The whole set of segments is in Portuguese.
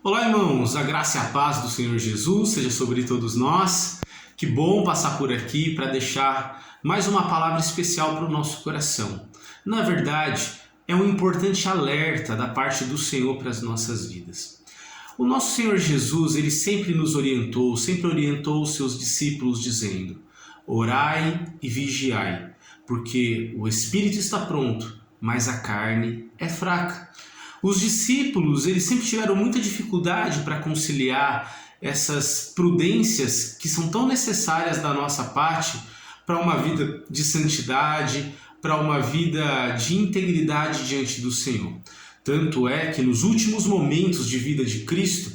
Olá, irmãos, a graça e a paz do Senhor Jesus seja sobre todos nós. Que bom passar por aqui para deixar mais uma palavra especial para o nosso coração. Na verdade, é um importante alerta da parte do Senhor para as nossas vidas. O nosso Senhor Jesus, ele sempre nos orientou, sempre orientou os seus discípulos dizendo: orai e vigiai, porque o espírito está pronto, mas a carne é fraca. Os discípulos, eles sempre tiveram muita dificuldade para conciliar essas prudências que são tão necessárias da nossa parte para uma vida de santidade, para uma vida de integridade diante do Senhor. Tanto é que nos últimos momentos de vida de Cristo,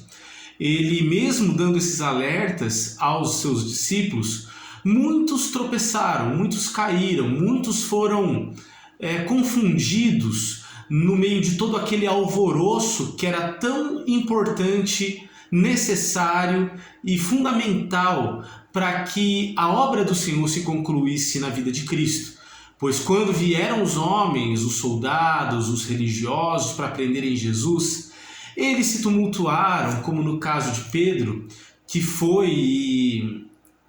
ele mesmo dando esses alertas aos seus discípulos, muitos tropeçaram, muitos caíram, muitos foram confundidos no meio de todo aquele alvoroço que era tão importante, necessário e fundamental para que a obra do Senhor se concluísse na vida de Cristo. Pois quando vieram os homens, os soldados, os religiosos para prenderem Jesus, eles se tumultuaram, como no caso de Pedro, que foi e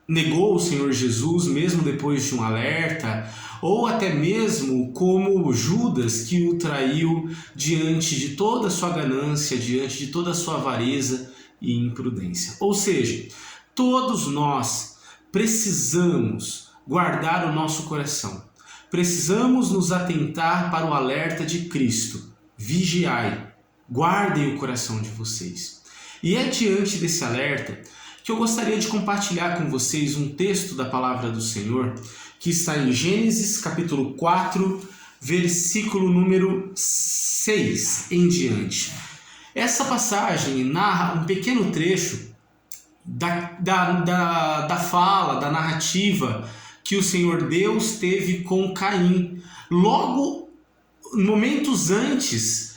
negou o Senhor Jesus mesmo depois de um alerta, ou até mesmo como Judas, que o traiu diante de toda a sua ganância, diante de toda a sua avareza e imprudência. Ou seja, todos nós precisamos guardar o nosso coração. Precisamos nos atentar para o alerta de Cristo. Vigiai, guardem o coração de vocês. E é diante desse alerta que eu gostaria de compartilhar com vocês um texto da palavra do Senhor, que está em Gênesis capítulo 4, versículo número 6 em diante. Essa passagem narra um pequeno trecho da fala, da narrativa que o Senhor Deus teve com Caim, logo momentos antes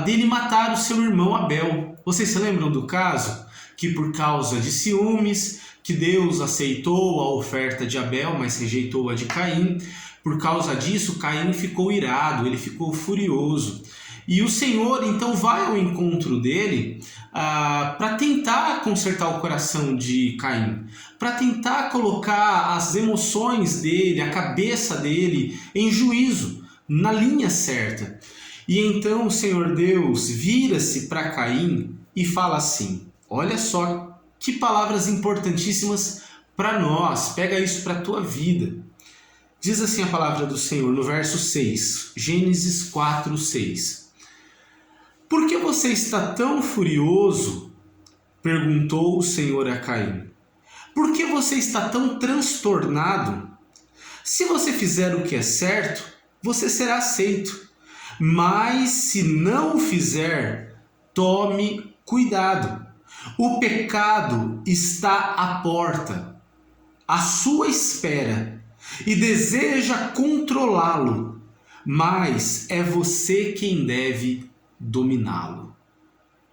dele matar o seu irmão Abel. Vocês se lembram do caso? Que por causa de ciúmes, que Deus aceitou a oferta de Abel, mas rejeitou a de Caim. Por causa disso, Caim ficou irado, ele ficou furioso. E o Senhor então vai ao encontro dele para tentar consertar o coração de Caim, para tentar colocar as emoções dele, a cabeça dele em juízo, na linha certa. E então o Senhor Deus vira-se para Caim e fala assim: olha só que palavras importantíssimas para nós, pega isso para a tua vida. Diz assim a palavra do Senhor no verso 6, Gênesis 4, 6. Por que você está tão furioso? Perguntou o Senhor a Caim. Por que você está tão transtornado? Se você fizer o que é certo, você será aceito. Mas se não o fizer, tome cuidado. O pecado está à porta, à sua espera, e deseja controlá-lo, mas é você quem deve dominá-lo.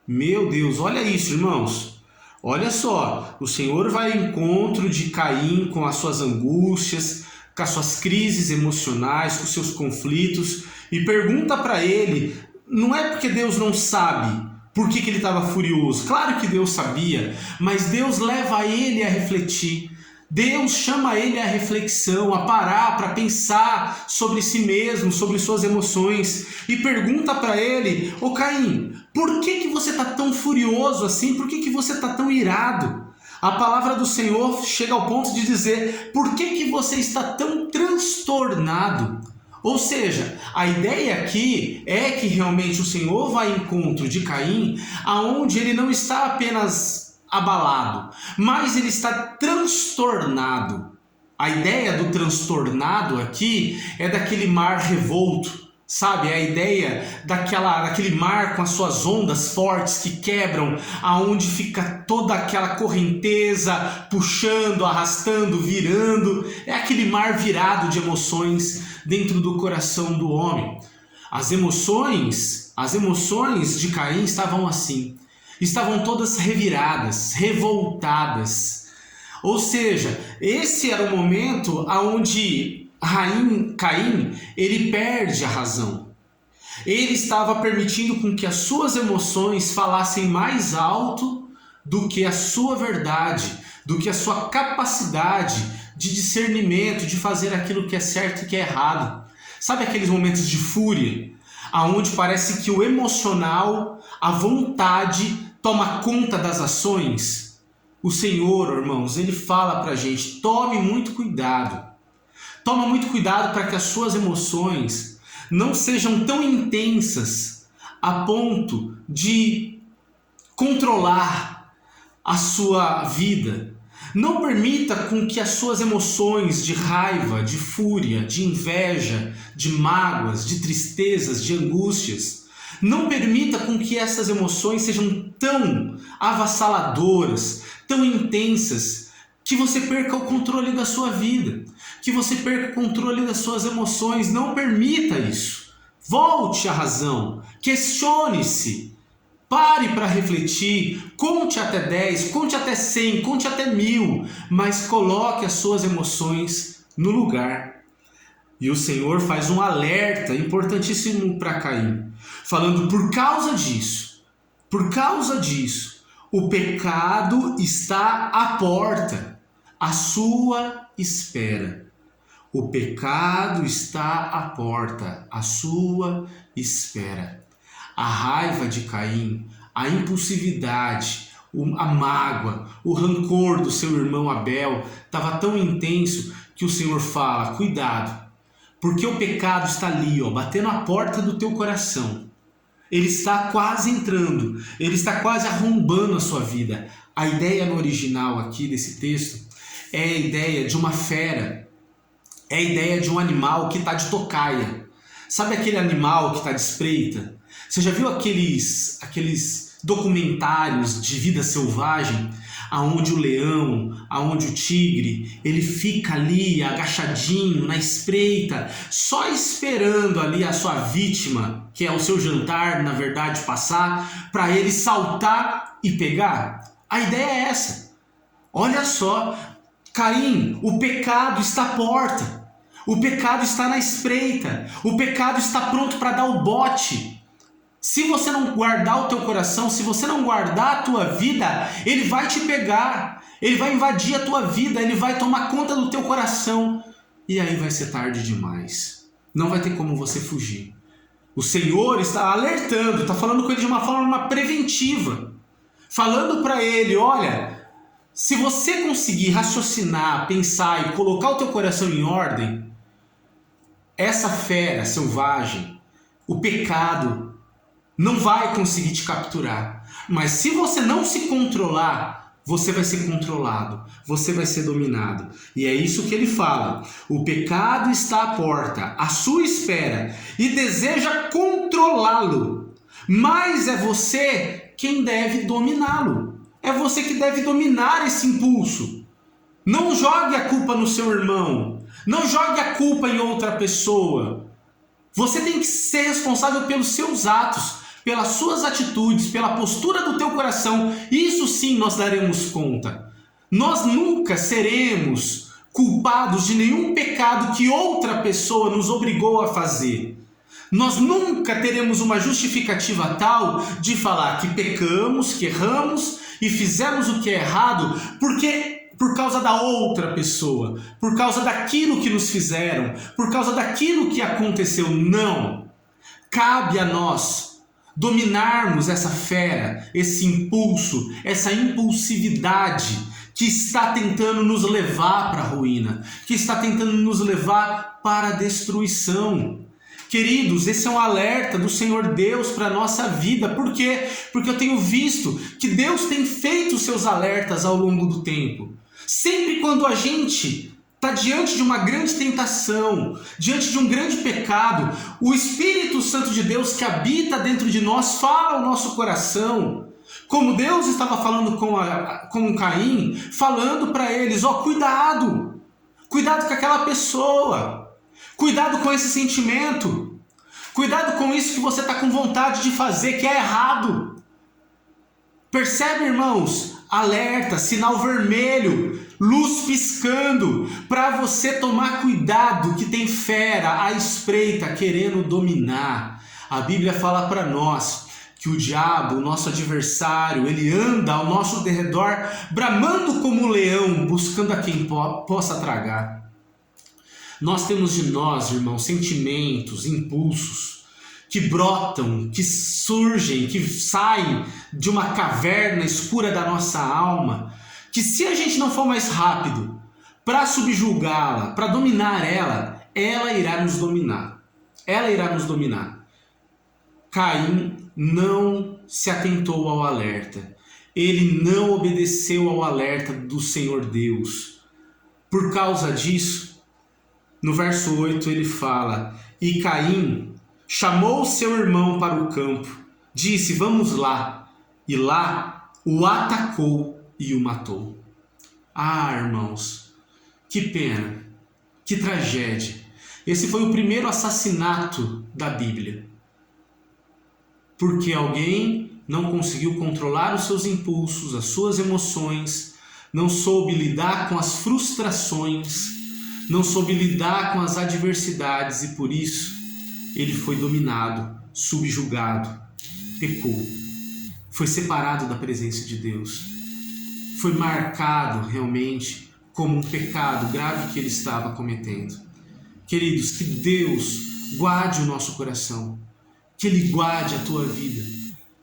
Meu Deus, olha isso, irmãos. Olha só, o Senhor vai ao encontro de Caim com as suas angústias, com as suas crises emocionais, com os seus conflitos, e pergunta para ele, não é porque Deus não sabe por que ele estava furioso. Claro que Deus sabia, mas Deus leva ele a refletir. Deus chama ele à reflexão, a parar para pensar sobre si mesmo, sobre suas emoções, e pergunta para ele: ô Caim, por que você está tão furioso assim? Por que você está tão irado? A palavra do Senhor chega ao ponto de dizer: por que você está tão transtornado? Ou seja, a ideia aqui é que realmente o Senhor vai ao encontro de Caim, aonde ele não está apenas abalado, mas ele está transtornado. A ideia do transtornado aqui é daquele mar revolto, sabe? É a ideia daquele mar com as suas ondas fortes que quebram, aonde fica toda aquela correnteza puxando, arrastando, virando. É aquele mar virado de emoções dentro do coração do homem. As emoções de Caim estavam assim, estavam todas reviradas, revoltadas. Ou seja, esse era o momento onde Caim, ele perde a razão. Ele estava permitindo com que as suas emoções falassem mais alto do que a sua verdade, do que a sua capacidade de discernimento, de fazer aquilo que é certo e que é errado. Sabe aqueles momentos de fúria, aonde parece que o emocional, a vontade, toma conta das ações? O Senhor, irmãos, Ele fala pra gente, tome muito cuidado. Toma muito cuidado para que as suas emoções não sejam tão intensas a ponto de controlar a sua vida. Não permita com que as suas emoções de raiva, de fúria, de inveja, de mágoas, de tristezas, de angústias, não permita com que essas emoções sejam tão avassaladoras, tão intensas, que você perca o controle da sua vida, que você perca o controle das suas emoções. Não permita isso. Volte à razão, questione-se, pare para refletir, conte até 10, conte até 100, conte até 1000, mas coloque as suas emoções no lugar. E o Senhor faz um alerta importantíssimo para Caim, falando: por causa disso, o pecado está à porta, à sua espera. O pecado está à porta, à sua espera. A raiva de Caim, a impulsividade, a mágoa, o rancor do seu irmão Abel estava tão intenso que o Senhor fala: cuidado, porque o pecado está ali, batendo a porta do teu coração. Ele está quase entrando, ele está quase arrombando a sua vida. A ideia no original aqui desse texto é a ideia de uma fera, é a ideia de um animal que está de tocaia. Sabe aquele animal que está de espreita? Você já viu aqueles documentários de vida selvagem, aonde o leão, aonde o tigre, ele fica ali agachadinho na espreita, só esperando ali a sua vítima, que é o seu jantar, na verdade, passar, para ele saltar e pegar? A ideia é essa. Olha só, Caim, o pecado está à porta, o pecado está na espreita, o pecado está pronto para dar o bote. Se você não guardar o teu coração, se você não guardar a tua vida, ele vai te pegar, ele vai invadir a tua vida, ele vai tomar conta do teu coração, e aí vai ser tarde demais. Não vai ter como você fugir. O Senhor está alertando, está falando com ele de uma forma preventiva, falando para ele: olha, se você conseguir raciocinar, pensar e colocar o teu coração em ordem, essa fera selvagem, o pecado, não vai conseguir te capturar. Mas se você não se controlar, você vai ser controlado, você vai ser dominado. E é isso que ele fala: o pecado está à porta, à sua espera, e deseja controlá-lo. Mas é você quem deve dominá-lo. É você que deve dominar esse impulso. Não jogue a culpa no seu irmão. Não jogue a culpa em outra pessoa. Você tem que ser responsável pelos seus atos, pelas suas atitudes, pela postura do teu coração. Isso sim nós daremos conta. Nós nunca seremos culpados de nenhum pecado que outra pessoa nos obrigou a fazer. Nós nunca teremos uma justificativa tal de falar que pecamos, que erramos e fizemos o que é errado por causa da outra pessoa, por causa daquilo que nos fizeram, por causa daquilo que aconteceu. Não. Cabe a nós dominarmos essa fera, esse impulso, essa impulsividade que está tentando nos levar para a ruína, que está tentando nos levar para a destruição. Queridos, esse é um alerta do Senhor Deus para a nossa vida. Por quê? Porque eu tenho visto que Deus tem feito os seus alertas ao longo do tempo. Sempre quando a gente está diante de uma grande tentação, diante de um grande pecado, o Espírito Santo de Deus que habita dentro de nós fala ao nosso coração, como Deus estava falando com Caim, falando para eles: cuidado com aquela pessoa, cuidado com esse sentimento, cuidado com isso que você está com vontade de fazer, que é errado. Percebe, irmãos? Alerta, sinal vermelho, luz piscando, para você tomar cuidado, que tem fera à espreita querendo dominar. A Bíblia fala para nós que o diabo, o nosso adversário, ele anda ao nosso derredor, bramando como um leão, buscando a quem possa tragar. Nós temos de nós, irmãos, sentimentos, impulsos, que brotam, que surgem, que saem de uma caverna escura da nossa alma, que se a gente não for mais rápido para subjugá-la, para dominar ela, ela irá nos dominar. Ela irá nos dominar. Caim não se atentou ao alerta. Ele não obedeceu ao alerta do Senhor Deus. Por causa disso, no verso 8 ele fala: e Caim chamou seu irmão para o campo, disse: vamos lá. E lá o atacou e o matou. Ah, irmãos, que pena, que tragédia. Esse foi o primeiro assassinato da Bíblia. Porque alguém não conseguiu controlar os seus impulsos, as suas emoções, não soube lidar com as frustrações, não soube lidar com as adversidades e por isso ele foi dominado, subjugado, pecou, foi separado da presença de Deus, foi marcado realmente como um pecado grave que ele estava cometendo. Queridos, que Deus guarde o nosso coração, que Ele guarde a tua vida,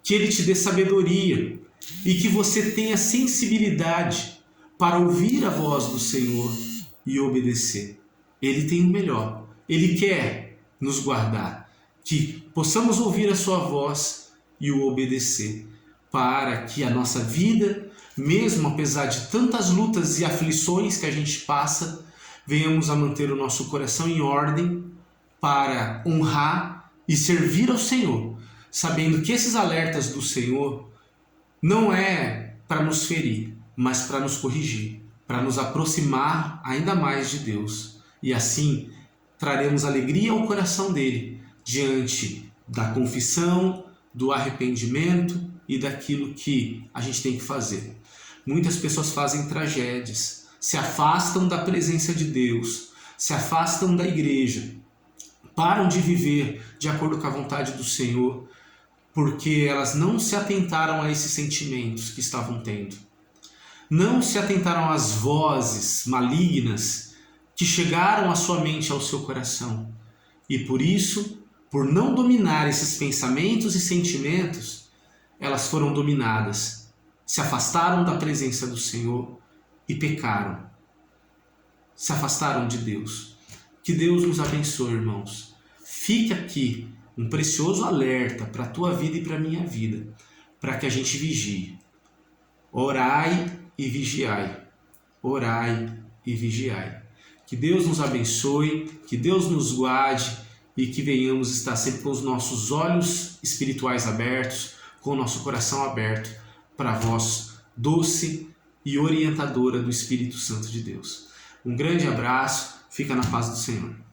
que Ele te dê sabedoria e que você tenha sensibilidade para ouvir a voz do Senhor e obedecer. Ele tem o melhor, Ele quer nos guardar, que possamos ouvir a sua voz e o obedecer, para que a nossa vida, mesmo apesar de tantas lutas e aflições que a gente passa, venhamos a manter o nosso coração em ordem para honrar e servir ao Senhor, sabendo que esses alertas do Senhor não é para nos ferir, mas para nos corrigir, para nos aproximar ainda mais de Deus. E assim traremos alegria ao coração dele diante da confissão, do arrependimento e daquilo que a gente tem que fazer. Muitas pessoas fazem tragédias, se afastam da presença de Deus, se afastam da igreja, param de viver de acordo com a vontade do Senhor, porque elas não se atentaram a esses sentimentos que estavam tendo. Não se atentaram às vozes malignas que chegaram à sua mente, ao seu coração. E por isso, por não dominar esses pensamentos e sentimentos, elas foram dominadas, se afastaram da presença do Senhor e pecaram. Se afastaram de Deus. Que Deus nos abençoe, irmãos. Fique aqui um precioso alerta para a tua vida e para a minha vida, para que a gente vigie. Orai e vigiai. Orai e vigiai. Que Deus nos abençoe, que Deus nos guarde e que venhamos estar sempre com os nossos olhos espirituais abertos, com o nosso coração aberto para a voz doce e orientadora do Espírito Santo de Deus. Um grande abraço, fica na paz do Senhor.